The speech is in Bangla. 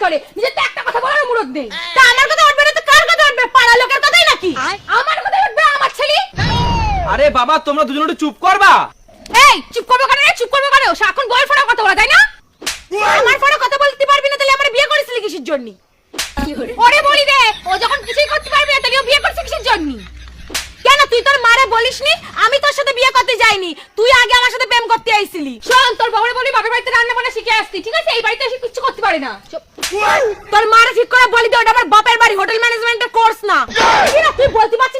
করে, নিজের তো একটা কথা বলার মুরত নেই। তা আমার কথা উঠবে না তো কার কথা উঠবে? পাড়ার লোকের কথাই নাকি? আমার কথা উঠবে আমার ছেলে। আরে বাবা তোমরা দুজন একটু চুপ করবা। এই চুপ করবো কেন রে? চুপ করবো কেন? সারাক্ষণ বউয়ের ফোনে কথা বলা, তাই না? আমার ফোনে কথা বলতে পারবি না তাহলে আমার বিয়ে করেছিলি কিসের জন্য? ওরে বলি রে, ও যখন কিছুই করতে পারবি না তাহলে ও বিয়ে করছে কিসের জন্য? কেন তুই তোর মারে বলিসনি আমি তোর সাথে বিয়ে করতে যাইনি, তুই আগে আমার সাথে প্রেম করতে আইছিলি? শোন, তোর বাবারে বলি বাপের বাড়িতে রান্না বান্না শিখে আসতি, ঠিক আছে? এই বাড়িতে এসে কিছু করতে পারে না। তোর মারে ঠিক করে বলি দে, ওটা আমার বাপের বাড়ি, হোটেল ম্যানেজমেন্টের কোর্স না। তুই বলতে পারছিস